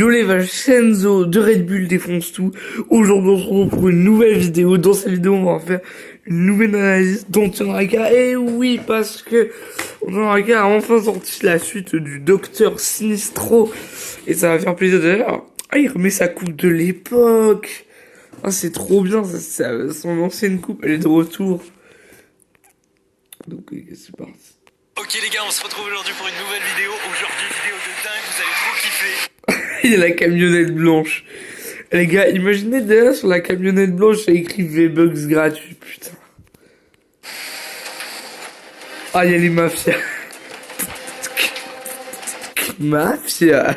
Violet Vincenzo de Red Bull défonce tout. Aujourd'hui, on se retrouve pour une nouvelle vidéo. Dans cette vidéo, on va faire une nouvelle analyse d'Antonraka. Et oui, parce que Antonraka a enfin sorti la suite du Docteur Sinistro. Et ça va faire plaisir d'ailleurs. Ah, il remet sa coupe de l'époque. Ah, c'est trop bien. Son ancienne coupe, elle est de retour. Donc, c'est parti. Ok les gars, on se retrouve aujourd'hui pour une nouvelle vidéo. Aujourd'hui, vidéo de dingue, vous allez trop kiffer. Il y a la camionnette blanche. Les gars, imaginez derrière sur la camionnette blanche, il y a écrit V-Bucks gratuit, putain. Ah, il y a les mafias. Mafia.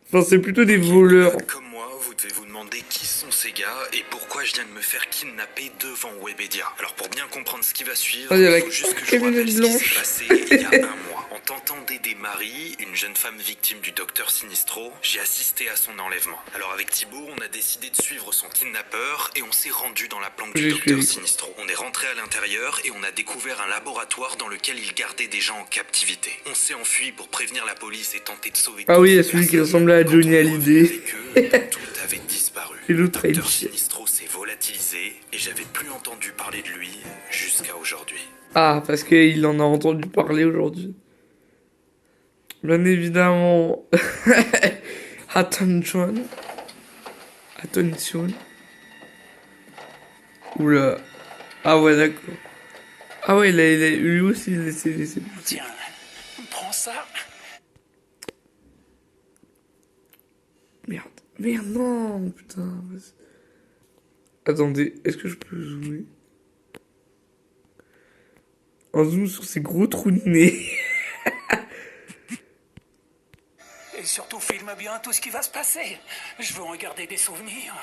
Enfin, c'est plutôt des voleurs. Comme moi, vous devez vous demander qui sont ces gars et pourquoi je viens de me faire kidnapper devant Webedia. Alors pour bien comprendre ce qui va suivre, Ah, il y a la il faut juste que je vous rappelle ce qui s'est passé il y a un mois. En tentant d'aider Marie, une jeune femme victime du Docteur Sinistro, j'ai assisté à son enlèvement. Alors avec Thibaut, on a décidé de suivre son kidnappeur et on s'est rendu dans la planque du Docteur Sinistro. On est rentré à l'intérieur et on a découvert un laboratoire dans lequel il gardait des gens en captivité. On s'est enfui pour prévenir la police et tenter de sauver. Ah oui, il y a celui qui ressemblait à Johnny Hallyday. Tout avait disparu. Et Le l'autre, Docteur Sinistro s'est volatilisé et j'avais plus entendu parler de lui jusqu'à aujourd'hui. Ah, parce qu'il en a entendu parler aujourd'hui. Bien évidemment. Attention. Attention. Oula. Ah ouais, d'accord. Ah ouais, lui aussi, il s'est laissé. Tiens, prends ça. Merde. Merde, non, putain. Attendez, est-ce que je peux zoomer? Un zoom sur ces gros trous de nez. Et surtout, filme bien tout ce qui va se passer. Je veux en garder des souvenirs.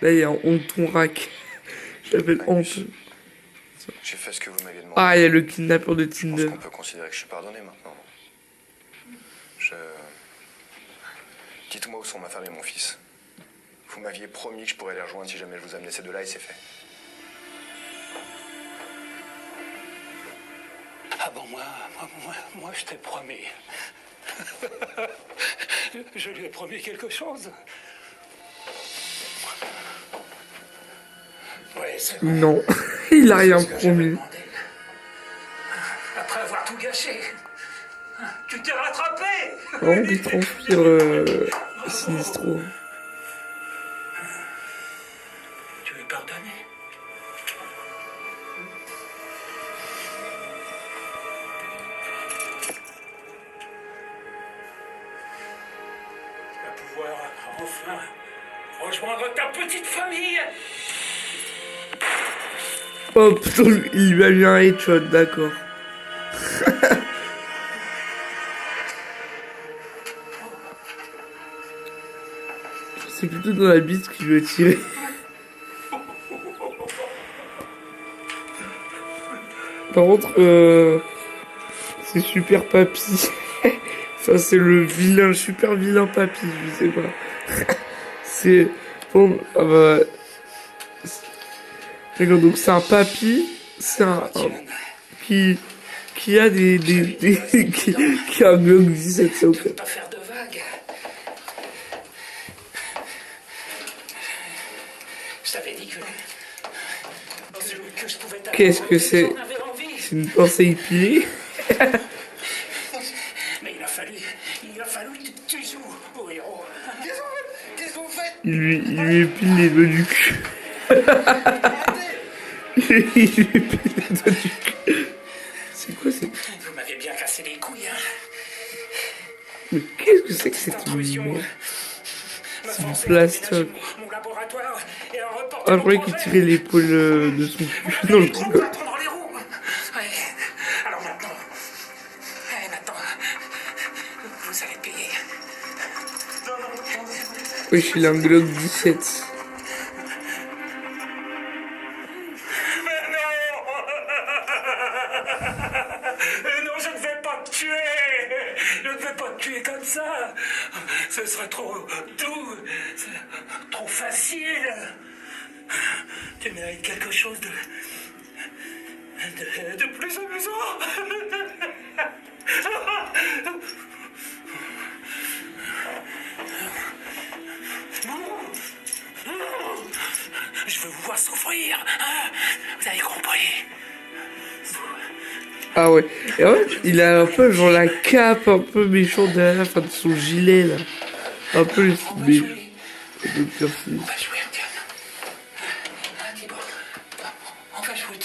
Là, il y a Antonraka. Je l'appelle Anton. J'ai fait ce que vous m'aviez demandé. Ah, il y a le kidnappeur de Je pense Tinder. qu'on peut considérer que je suis pardonné maintenant. Dites-moi où sont ma femme et mon fils. Vous m'aviez promis que je pourrais les rejoindre si jamais je vous amenais ces deux-là et c'est fait. Ah bon, moi, je t'ai promis. Je lui ai promis quelque chose. Ouais, c'est vrai. Non, il a rien C'est ce que j'avais promis. demandé. Après avoir tout gâché, tu t'es rattrapé. Oh, il transpire Sinistro. Tu es pardonné. Tu vas pouvoir enfin rejoindre ta petite famille. Hop, il lui a mis un headshot, d'accord. C'est plutôt dans la bite qu'il lui a tiré. Par contre, c'est super papy. Ça, c'est le vilain, super vilain papy, je sais pas. C'est... Bon, ah bah... D'accord, donc c'est un papy, c'est qui a qui a un Glock 17, c'est ok. Pas faire de vagues. Je t'avais dit que je pouvais t'avoir. Qu'est-ce que c'est? J'en avais envie. C'est une pensée épilée. Mais il a fallu que tu joues au héros. Qu'est-ce que vous faites? Il lui épile les doigts du cul. Il lui épile les doigts du cul. C'est quoi c'est? Vous m'avez bien cassé les couilles, hein. Mais qu'est-ce que c'est que cette merde? C'est du plastoc. Mon laboratoire et un reporter. Ah, je croyais qu'il tirait l'épaule de son cul. Non, je rigole. Dans les roues. Ouais. Alors maintenant, vous allez payer. Oui, il a un Glock 17. Non, je ne vais pas te tuer. Je ne vais pas te tuer comme ça. Ce serait trop doux, trop facile. Tu mérites quelque chose de plus amusant. Je veux vous voir souffrir, hein? Vous avez compris? Ah ouais. Et en fait, il a un peu genre la cape un peu méchante derrière la fin de son gilet là. Un peu les On va mais- jouer. Docteur Seuss. On va jouer, Antoine. Thibaut, on va jouer.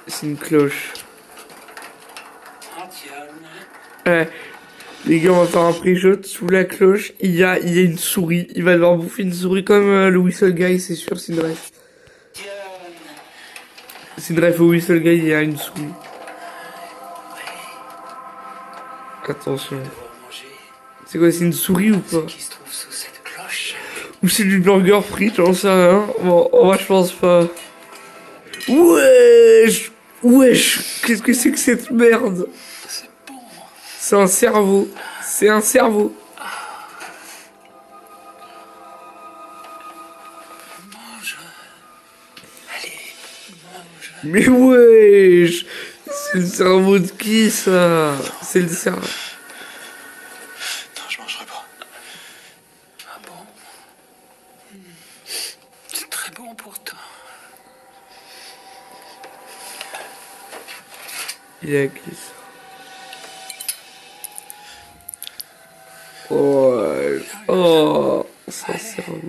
C'est une cloche. Antoine. Ouais. Les gars, on va faire un pré-shot. Sous la cloche, il y a une souris. Il va devoir bouffer une souris comme le Whistle Guy, c'est sûr, c'est une ref. Antoine. C'est une ref au Whistle Guy, il y a une souris. Attention. Devoir manger C'est quoi, c'est une souris ou pas? ce qui se trouve sous cette cloche. Ou c'est du burger frit, j'en sais rien. Bon, moi je pense pas. Wesh! Wesh! Qu'est-ce que c'est que cette merde? C'est bon. C'est un cerveau. C'est un cerveau. Mange. Allez, mange. Mais wesh! C'est le cerveau de qui ça? C'est le cerveau. Non, je mangerai pas. Ah bon? C'est très bon pourtant. Il y a qui ça? Oh, ouais. Oh, c'est un cerveau.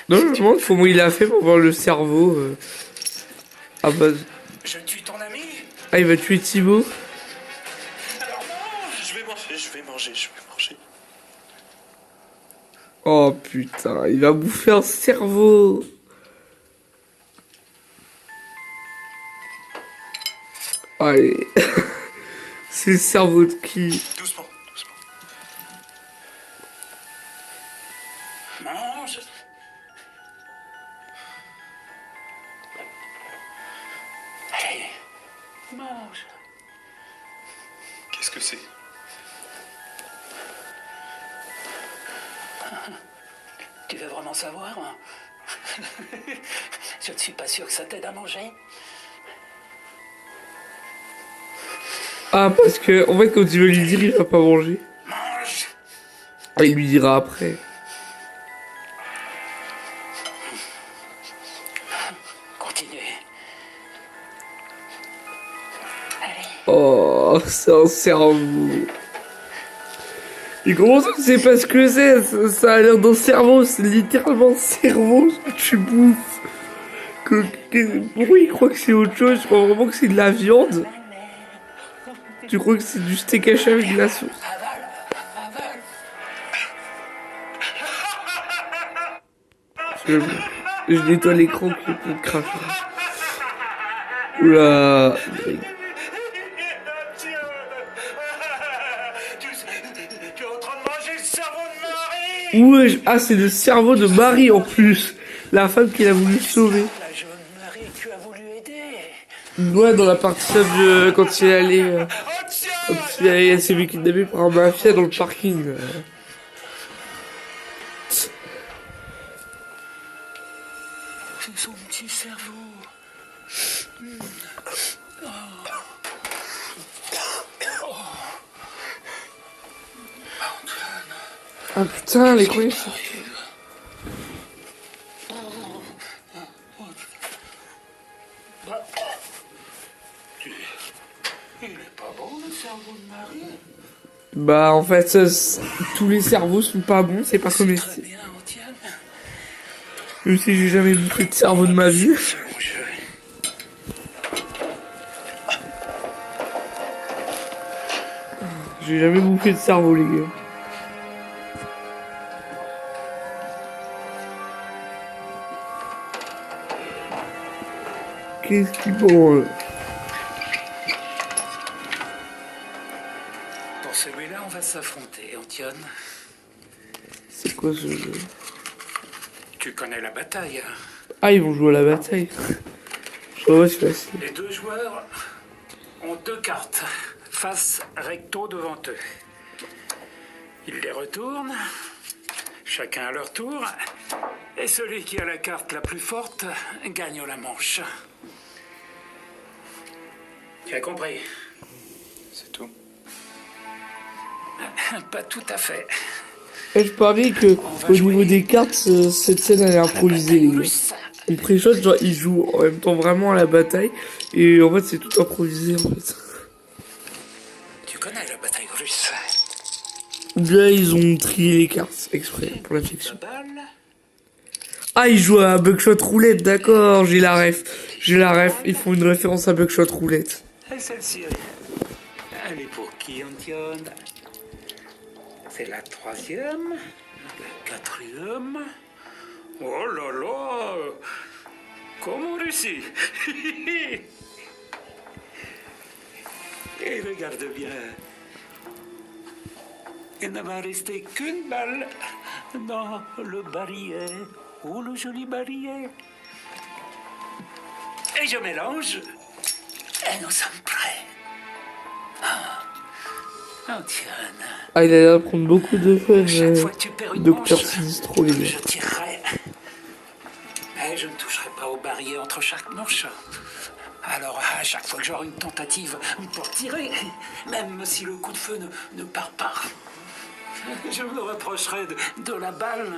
Non, je me demande comment il a fait pour voir le cerveau. Ah bah, Je tue ton ami? ah, il va tuer Thibaut. Alors mange! Je vais manger. Oh putain, il va bouffer un cerveau. Allez. C'est le cerveau de qui? Doucement. Mange. Allez, mange. Qu'est-ce que c'est? Tu veux vraiment savoir? Hein? Je ne suis pas sûr que ça t'aide à manger. Ah, parce que, en fait, quand tu veux lui dire, il va pas manger. Mange. Ah, il lui dira après. Continuez. Allez. Oh, c'est un cerveau. Et comment ça, tu sais pas ce que c'est? Ça a l'air d'un cerveau, c'est littéralement un cerveau que tu bouffes. Pourquoi il croit que c'est autre chose? Je crois vraiment que c'est de la viande. Tu crois que c'est du steak haché avec de la sauce? Avale. Je nettoie l'écran que le peu de crache. Oula. Tu es en train de manger le cerveau de Marie. Ouais, ah, c'est le cerveau de Marie en plus. La femme qu'il a voulu sauver. La jeune Marie, tu as voulu aider. Ouais, dans la partie sub, quand il est allé. Quand il est s'est fait kidnapper par un mafia dans le parking. C'est son petit cerveau. Ah putain, les couilles. Il est pas bon le cerveau de Marie. Bah, en fait, tous les cerveaux sont pas bons, c'est pas Très comestible. bien, Antoine. Même si j'ai jamais bouffé de cerveau de ma vie. C'est mon jeu. J'ai jamais bouffé de cerveau, les gars. Qu'est-ce qui branle? Pour celui-là, on va s'affronter, Antoine. C'est quoi ce jeu? Tu connais la bataille, hein? Ah, ils vont jouer à la bataille. Je vois, c'est facile. Les deux joueurs ont 2 cartes, face recto devant eux. Ils les retournent, chacun à leur tour, et celui qui a la carte la plus forte gagne la manche. Tu as compris? C'est tout. Pas tout à fait. Et je parie que au niveau des cartes, cette scène elle est improvisée, les gars. On pré-shot, genre ils jouent en même temps vraiment à la bataille, et en fait c'est tout improvisé en fait. Tu connais la bataille russe? Là ils ont trié les cartes exprès pour la La fiction. balle? Ah ils jouent à Buckshot Roulette, d'accord, j'ai la ref. J'ai la ref, ils font une référence à Buckshot Roulette. Et celle-ci, elle est pour qui, Antione? C'est la 3e, la 4e. Oh là là! Comme en Russie! Et regarde bien. Il ne va rester qu'une balle dans le barillet. Oh, le joli barillet! Et je mélange. Et nous sommes prêts. Antione. Ah il a l'air de prendre beaucoup de fun, Chaque fois que tu perds une Docteur manche, Sinistro les gars. je tirerai. Mais je ne toucherai pas au barillet entre chaque manche. Alors, à chaque fois que j'aurai une tentative pour tirer, même si le coup de feu ne part pas, je me reprocherai de la balle.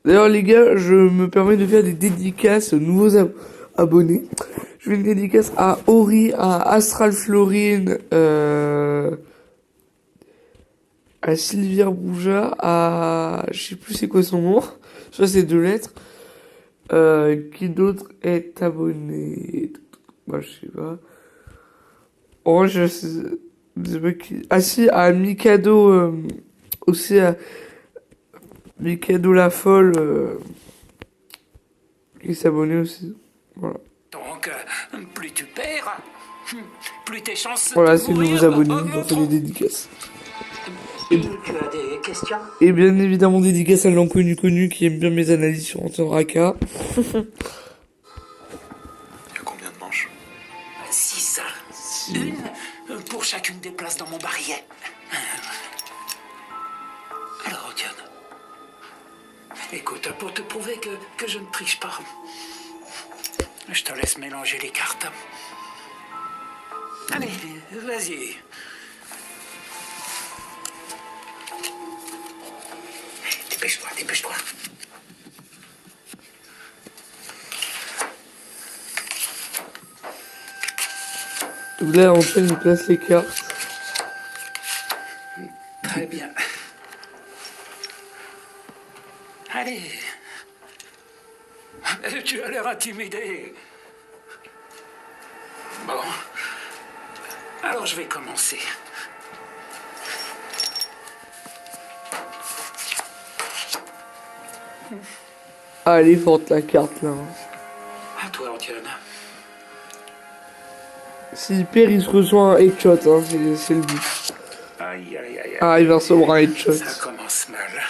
D'ailleurs les gars, je me permets de faire des dédicaces aux nouveaux abonnés. Je fais une dédicace à Ori, à Astral Florine, à Sylvia Bouja, à... je sais plus c'est quoi son nom. Je sais c'est 2 lettres. Qui d'autre est abonné? Bah je sais pas. Oh je sais pas qui... Ah si, à Mikado, aussi à Mikado la folle, qui s'est abonné aussi. Voilà. Donc, plus tu perds, plus tes chances Voilà, de c'est les mourir nouveaux abonnés, on fait augmenteront. les dédicaces. Tu as des questions? Et bien évidemment, dédicace à l'inconnu connu qui aime bien mes analyses sur Hunter Raka. Il y a combien de manches? 6. Une pour chacune des places dans mon barillet. Alors, Diane, écoute, pour te prouver que je ne triche pas, je te laisse mélanger les cartes. Allez, vas-y. Dépêche-toi, dépêche-toi. Là, Antoine, il place les cartes. Très bien. Allez. Tu as l'air intimidé. Bon. Alors je vais commencer. Ah, elle est forte la carte là. À toi, Antione. S'il perd, il se reçoit un headshot, hein, c'est le but. Aïe, aïe, aïe, aïe. Ah, il va recevoir un headshot. Ça commence mal.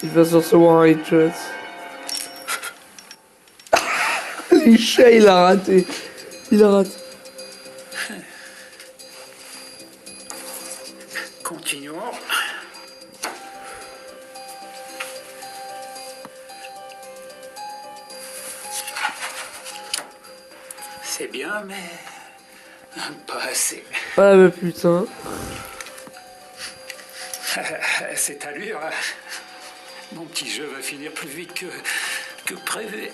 Il va se recevoir un headshot. Les chats, il a raté. Il a raté. Continuons. C'est bien, mais pas assez. Ah bah putain. Cette allure, mon petit jeu va finir plus vite que prévu.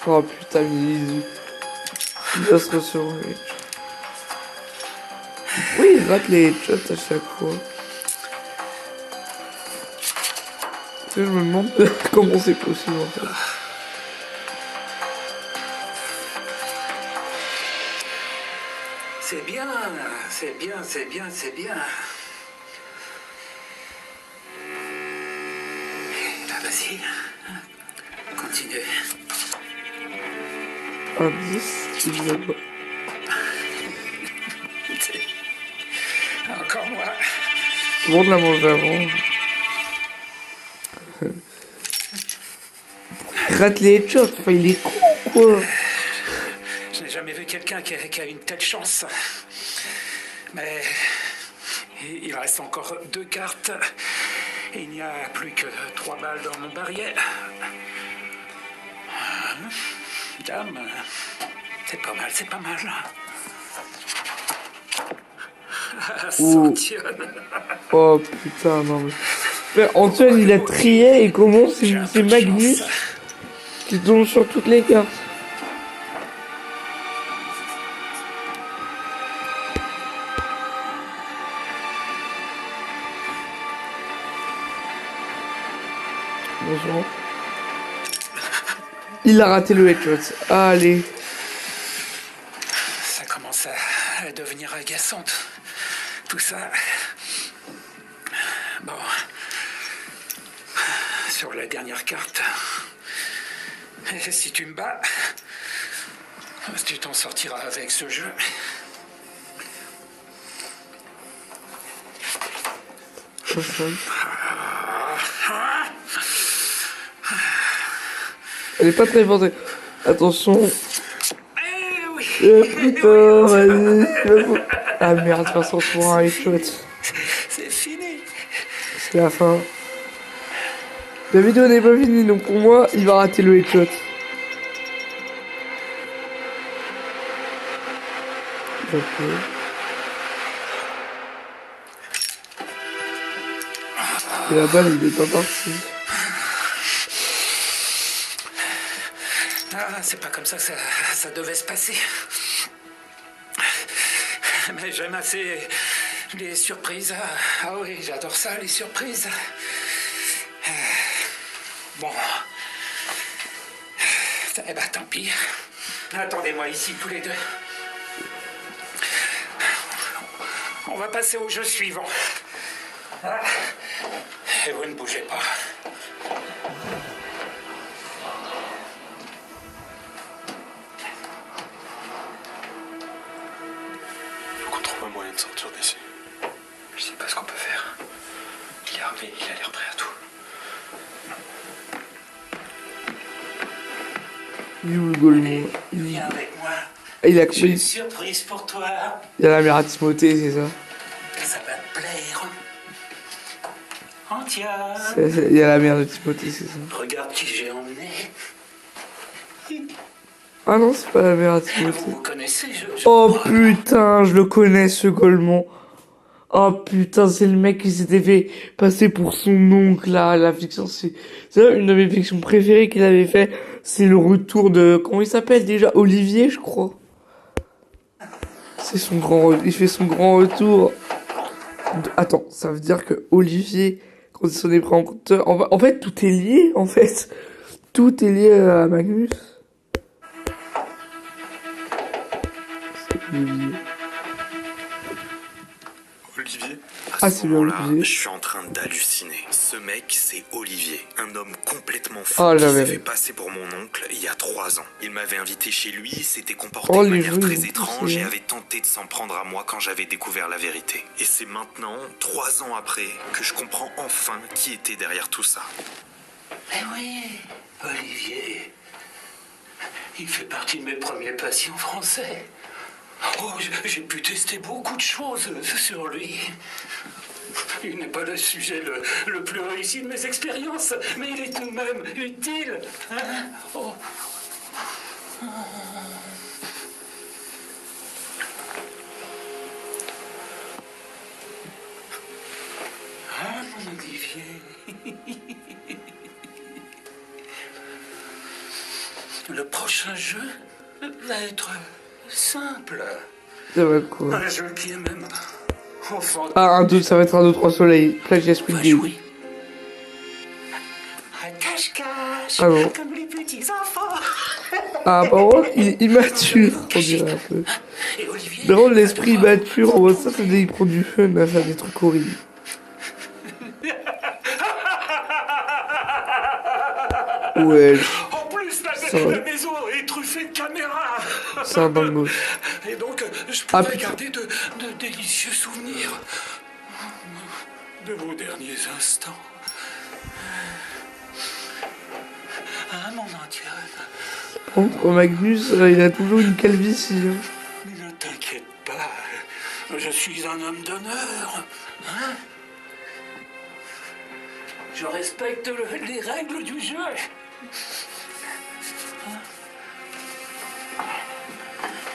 Oh putain, mais il va se recevoir un headshot. Oui, il rate les headshots à chaque fois. Tu sais, je me demande comment c'est possible en fait. C'est bien, c'est bien, c'est bien, c'est bien. Là, vas-y. Continue. Un 10, il va pas. Encore moi. Tout le monde l'a mangé avant. Il rate les headshots, enfin il est con quoi. Je n'ai jamais vu quelqu'un qui a une telle chance. Mais il reste encore 2 cartes. Il n'y a plus que 3 balles dans mon barillet. Dame, c'est pas mal, c'est pas mal. Sanctionne. Oh putain, non mais... Frère, Antoine, il a trié et comment c'est Magnus qui tombe sur toutes les cartes. Bonjour. Il a raté le headshot. Allez. Ça commence à devenir agaçante. Tout ça. Bon. Sur la dernière carte. Si tu me bats, tu t'en sortiras avec ce jeu. Elle est pas très forte. Attention. Eh oui. Putain, vas-y. Ah merde, de toute façon, pour un headshot. C'est fini. C'est la fin. La vidéo n'est pas finie, donc pour moi, il va rater le headshot. Ok. Et la balle, il est pas parti. Ah, c'est pas comme ça que ça devait se passer. Mais j'aime assez les surprises. Ah oui, j'adore ça, les surprises. Bon. Eh ben, tant pis. Attendez-moi ici, tous les deux. On va passer au jeu suivant. Ah. Et vous ne bougez pas. Faut qu'on trouve un moyen de sortir d'ici. Je sais pas ce qu'on peut faire. Il est armé, il a l'air prêt à tout. Il est où le golemon? Viens avec moi. Il a J'ai une compris. surprise pour toi. Il y a la mère à Timothée, c'est ça? Ça va te plaire. Antia. Il y a la mère de Timothée, c'est ça? Regarde qui j'ai emmené. Ah non, c'est pas la mère à Vous Timothée. vous connaissez, je Oh crois. putain, je le connais ce golemon. Oh putain, c'est le mec qui s'était fait passer pour son oncle là, la fiction, c'est une de mes fictions préférées qu'il avait fait, c'est le retour de, comment il s'appelle déjà? Olivier, je crois. C'est son il fait son grand retour. Attends, ça veut dire que Olivier, quand il s'en est pris en compte, en fait, tout est lié, en fait. Tout est lié à Magnus. C'est Olivier. Olivier. Ah, À ce c'est bien moment-là, Olivier. je suis en train d'halluciner. Ce mec, c'est Olivier, un homme complètement fou Oh, qui j'avais- s'est fait passer pour mon oncle il y a 3 ans. Il m'avait invité chez lui, s'était comporté Oh, de les manière jeux, très ils ont étrange poussé, et hein. avait tenté de s'en prendre à moi quand j'avais découvert la vérité. Et c'est maintenant, 3 ans après, que je comprends enfin qui était derrière tout ça. Eh oui, Olivier. Il fait partie de mes premiers patients français. Oh, j'ai pu tester beaucoup de choses sur lui. Il n'est pas le sujet le plus réussi de mes expériences, mais il est tout de même utile. Hein? Oh. Ah, mon Olivier. Le prochain jeu va être simple. Ça va quoi? Un jeu qui est même enfant. Ah, ça va être un 2, 3 soleil. Plagiat On Squid va Game. jouer. À cache-cache, Ah bon. comme les petits enfants. Ah, par contre, il est mature, on dirait un peu. Et Olivier. Par contre, l'esprit va devoir- mature, on voit ça, c'est il prend du fun à faire des trucs horribles. Ouais, En plus, Ça va. la maison est truffée de caméras. c'est un dingo. Et donc, je Ah, pourrais putain. garder de délicieux souvenirs de vos derniers instants. Ah, mon Antoine. Par contre, Magnus, il a toujours une calvitie. Hein. Ne t'inquiète pas, je suis un homme d'honneur. Hein? Je respecte les règles du jeu.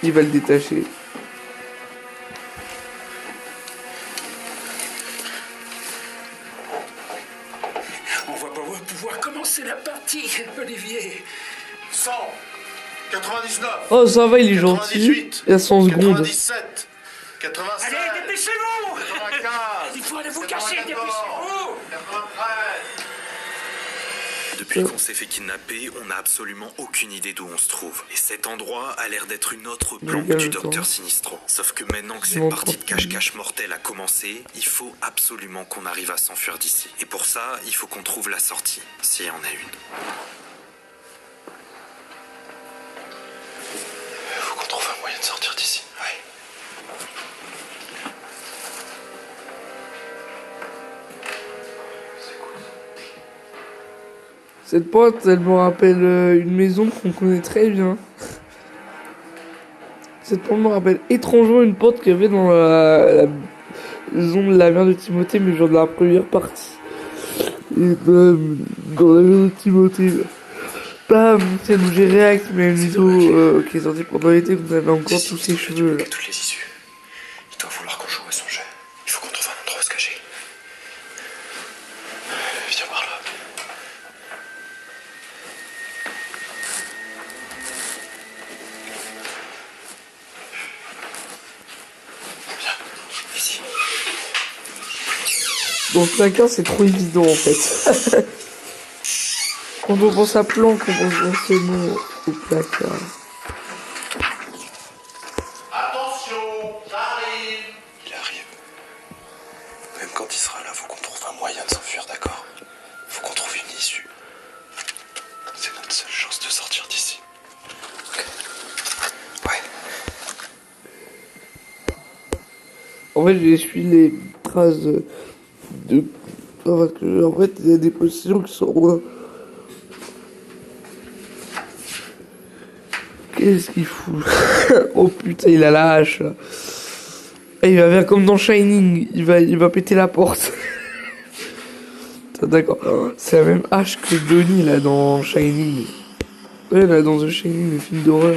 Il va le détacher. On va pas pouvoir commencer la partie, Olivier. 100, 99, Oh, ça va, il est gentil. 98, Il a 100 secondes. 97, 87, Allez, dépêchez-vous! 95, Il faut aller vous cacher, dépêchez-vous! 93. Depuis qu'on s'est fait kidnapper, on n'a absolument aucune idée d'où on se trouve. Et cet endroit a l'air d'être une autre planque du Docteur Sinistro. Sauf que maintenant que cette partie de cache-cache mortelle a commencé, il faut absolument qu'on arrive à s'enfuir d'ici. Et pour ça, il faut qu'on trouve la sortie, s'il y en a une. Faut qu'on trouve un moyen de sortir d'ici. Ouais. Cette porte, elle me rappelle une maison qu'on connaît très bien. Cette porte me rappelle étrangement une porte qu'il y avait dans la maison de la mère de Timothée, mais genre dans la première partie. Et dans la maison de Timothée. Pas celle où j'ai React, mais une vidéo qui est sortie pendant l'été, où on avait encore tous ses cheveux là. Toutes les issues. Il doit vouloir qu'on joue à son jeu. Il faut qu'on trouve un endroit où se cacher. Viens par là. Viens, ici. Dans ce placard, c'est trop évident en fait. Quand on pense à planque, on pense forcément au placard. Attention, j'arrive. Il arrive. Même quand il sera là, faut qu'on trouve un moyen de s'enfuir, d'accord? Faut qu'on trouve une issue. C'est notre seule chance de sortir d'ici. Ouais. En fait, j'ai suivi les traces de... En fait, il y a des positions qui sont... Qu'est-ce qu'il fout? Oh putain, il a la hache là. Et il va faire comme dans Shining, il va péter la porte. D'accord, c'est la même hache que Donnie là dans Shining. Ouais, là dans The Shining, le film d'horreur.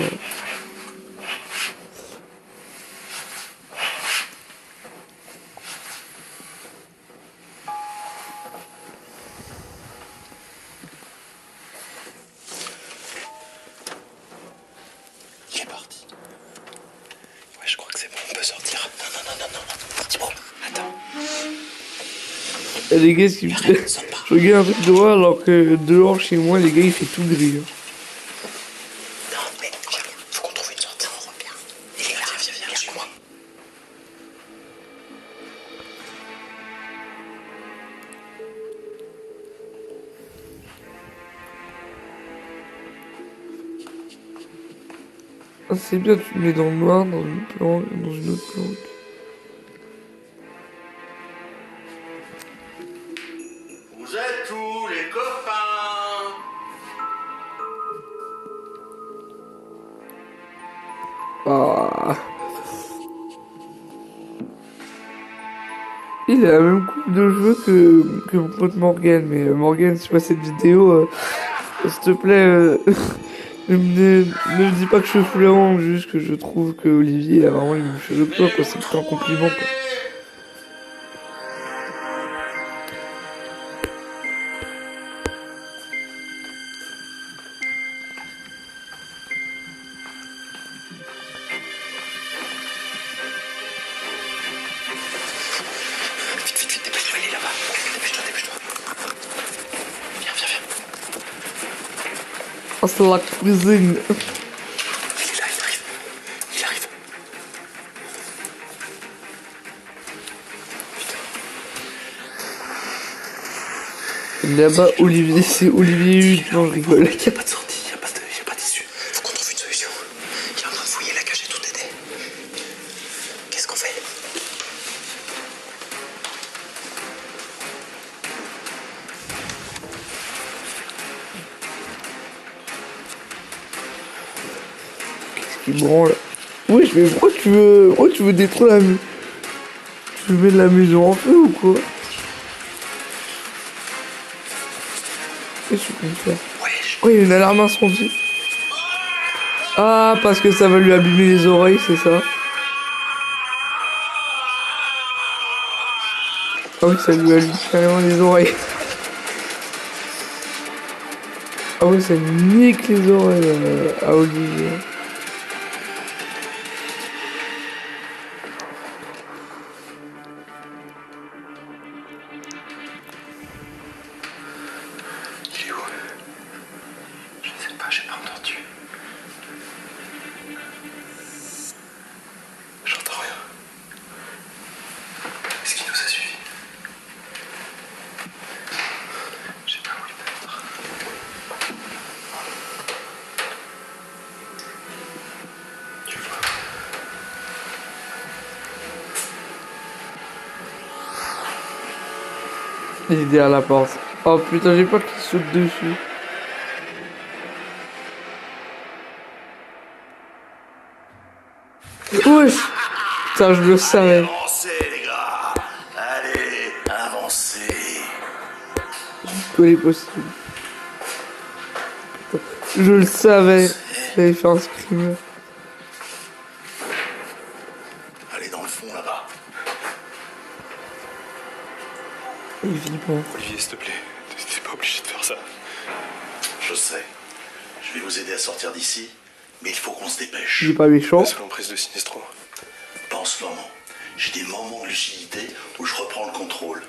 Il est parti. Ouais, je crois que c'est bon, on peut sortir. Non. Thibaut, attends. Et les gars, ce qui me fait... Sors pas. Je regarde un truc dehors alors que dehors chez moi, les gars, il fait tout gris. Hein. Non, mais viens, faut qu'on trouve une sortie. On repère. Il est là, viens, chez moi. Ah, c'est bien, tu le mets dans le noir, dans une planque, dans une autre planque. Vous êtes où, les copains? Ah. Il a la même coupe de cheveux que mon pote Morgan, mais Morgan, si tu vois cette vidéo, s'il te plaît, ne me dis pas que je suis flairant, juste que je trouve que Olivier a vraiment les mêmes cheveux que toi, quoi, c'est plutôt un compliment, quoi. Vite, dépêche-toi, il est là-bas. Dépêche-toi. Viens. Oh, c'est la cuisine. Il est là, il arrive. Là-bas, Olivier, c'est Olivier Hugues, non, je rigole. Il n'y a pas de sortie, il n'y a pas d'issue. Faut qu'on trouve une solution. Il est en train de fouiller la cage et tout aider. Qu'est-ce qu'on fait? qui branle. Oui, mais pourquoi tu veux détruire la maison? Tu veux mettre la maison en feu ou quoi? Qu'est-ce que tu comptes faire? Oh, il y a une alarme incendie. Ah, parce que ça va lui abîmer les oreilles, c'est ça? Ah oui, ça lui abîme carrément les oreilles. Ah oui, ça nique les oreilles à Olivier. Il est où? Je ne sais pas, j'ai pas entendu. J'entends rien. Est-ce qu'il nous a suivis? Je sais pas où il peut être. Tu le vois? Il est derrière la porte. Oh putain, j'ai peur qu'il saute dessus. Wesh! Putain, je le savais. Avancez, les gars! Allez, avancez! Tout est possible. Putain, je le savais. J'avais fait un screamer. Allez dans le fond, là-bas. Évidemment. Olivier, s'il te plaît, t'es pas obligé de faire ça. Je sais. Je vais vous aider à sortir d'ici, mais il faut qu'on se dépêche. Il est pas méchant. Laisse l'emprise de Sinistro. Pas en ce moment. J'ai des moments de lucidité où je reprends le contrôle.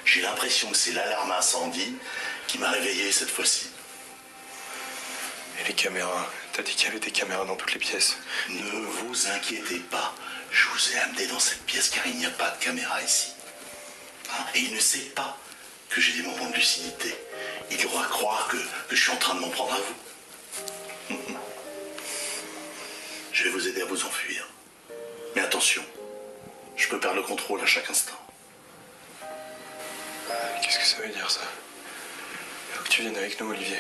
J'ai l'impression que c'est l'alarme incendie qui m'a réveillé cette fois-ci. Et les caméras? T'as dit qu'il y avait des caméras dans toutes les pièces. Ne vous inquiétez pas. Je vous ai amené dans cette pièce car il n'y a pas de caméra ici. Hein, et il ne sait pas que j'ai des moments de lucidité. Il doit croire que je suis en train de m'en prendre à vous. Je vais vous aider à vous enfuir. Mais attention, je peux perdre le contrôle à chaque instant. Qu'est-ce que ça veut dire, ça? Il faut que tu viennes avec nous, Olivier.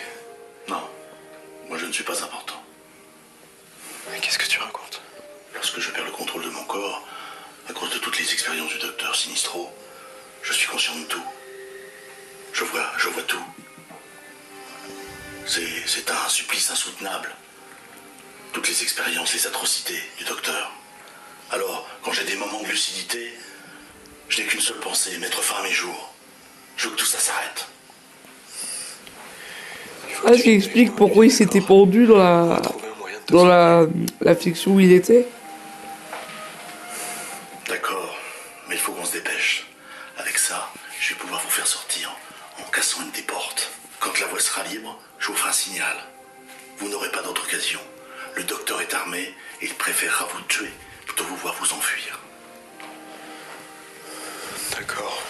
Non, moi je ne suis pas important. Mais qu'est-ce que tu racontes? Lorsque je perds le contrôle de mon corps, à cause de toutes les expériences du docteur Sinistro, je suis conscient de tout. Je vois tout. C'est un supplice insoutenable. Toutes les expériences, les atrocités du docteur. Alors, quand j'ai des moments de lucidité, je n'ai qu'une seule pensée, mettre fin à mes jours. Je veux que tout ça s'arrête. Ah, ce qui explique pourquoi il s'était pendu dans la fiction où il était. D'accord, mais il faut qu'on se dépêche. Avec ça, je vais pouvoir vous faire sortir en cassant une des portes. Quand la voie sera libre, je vous ferai un signal. Vous n'aurez pas d'autre occasion. Le docteur est armé et il préférera vous tuer plutôt vous voir vous enfuir. D'accord.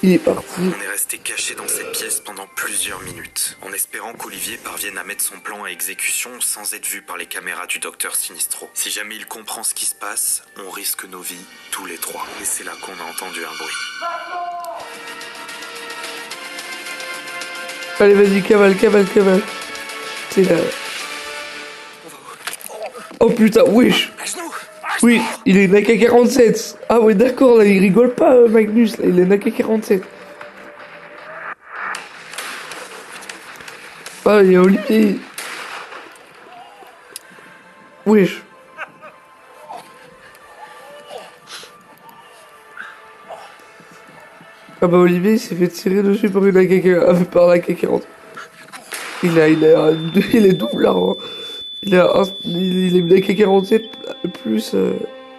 Il est parti. On est resté caché dans cette pièce pendant plusieurs minutes, en espérant qu'Olivier parvienne à mettre son plan à exécution sans être vu par les caméras du docteur Sinistro. Si jamais il comprend ce qui se passe, on risque nos vies, tous les trois. Et c'est là qu'on a entendu un bruit. Allez, vas-y, cavale. C'est là. Oh putain, wesh. Oui, il est AK-47. Ah ouais, d'accord, là, il rigole pas, Magnus. Là, il est AK-47. Ah, il y a Olivier. Wesh. Ah bah Olivier il s'est fait tirer dessus par une AK-40. Il est double là. Hein. Il est une AK-47 plus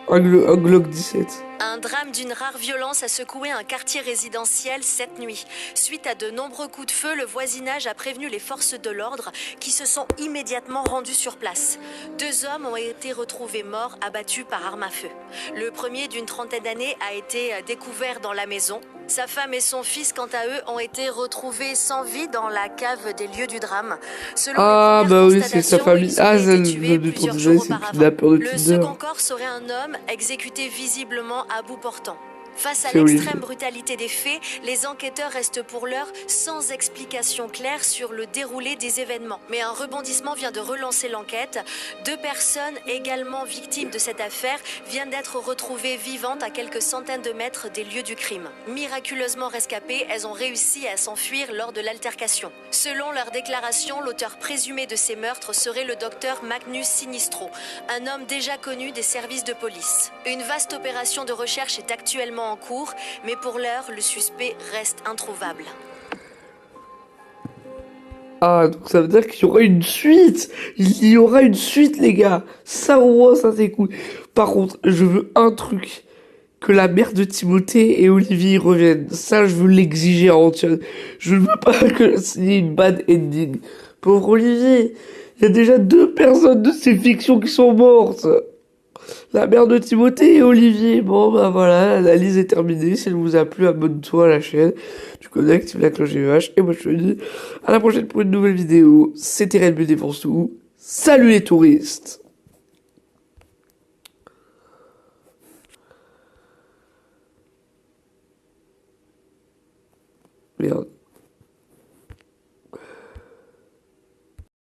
un Glock 17. Un drame d'une rare violence a secoué un quartier résidentiel cette nuit. Suite à de nombreux coups de feu, le voisinage a prévenu les forces de l'ordre qui se sont immédiatement rendues sur place. 2 hommes ont été retrouvés morts, abattus par arme à feu. Le premier, d'une trentaine d'années, a été découvert dans la maison. Sa femme et son fils, quant à eux, ont été retrouvés sans vie dans la cave des lieux du drame. Selon Ah les bah premières oui, c'est sa constatations, famille. ils Ah, auraient ça été tués de plusieurs ton jours c'est auparavant. la peur de Le Tinder. second corps serait un homme exécuté visiblement à bout portant. Face à C'est Olivier. l'extrême brutalité des faits, les enquêteurs restent pour l'heure sans explication claire sur le déroulé des événements. Mais un rebondissement vient de relancer l'enquête. 2 personnes également victimes de cette affaire viennent d'être retrouvées vivantes à quelques centaines de mètres des lieux du crime. Miraculeusement rescapées, elles ont réussi à s'enfuir lors de l'altercation. Selon leur déclaration, l'auteur présumé de ces meurtres serait le docteur Magnus Sinistro, un homme déjà connu des services de police. Une vaste opération de recherche est actuellement en cours, mais pour l'heure, le suspect reste introuvable. Ah, donc ça veut dire qu'il y aura une suite. Il y aura une suite, les gars. Ça, au moins, ça, c'est cool. Par contre, je veux un truc. Que la mère de Timothée et Olivier reviennent. Ça, je veux l'exiger en entier. Je ne veux pas que c'est une bad ending. Pauvre Olivier. Il y a déjà 2 personnes de ces fictions qui sont mortes. La mère de Timothée et Olivier. Bon, bah voilà, l'analyse est terminée. Si elle vous a plu, abonne-toi à la chaîne. Tu connais, active la cloche VH. Et moi, je te dis à la prochaine pour une nouvelle vidéo. C'était Red Bull Défense Tout. Salut les touristes. Merde.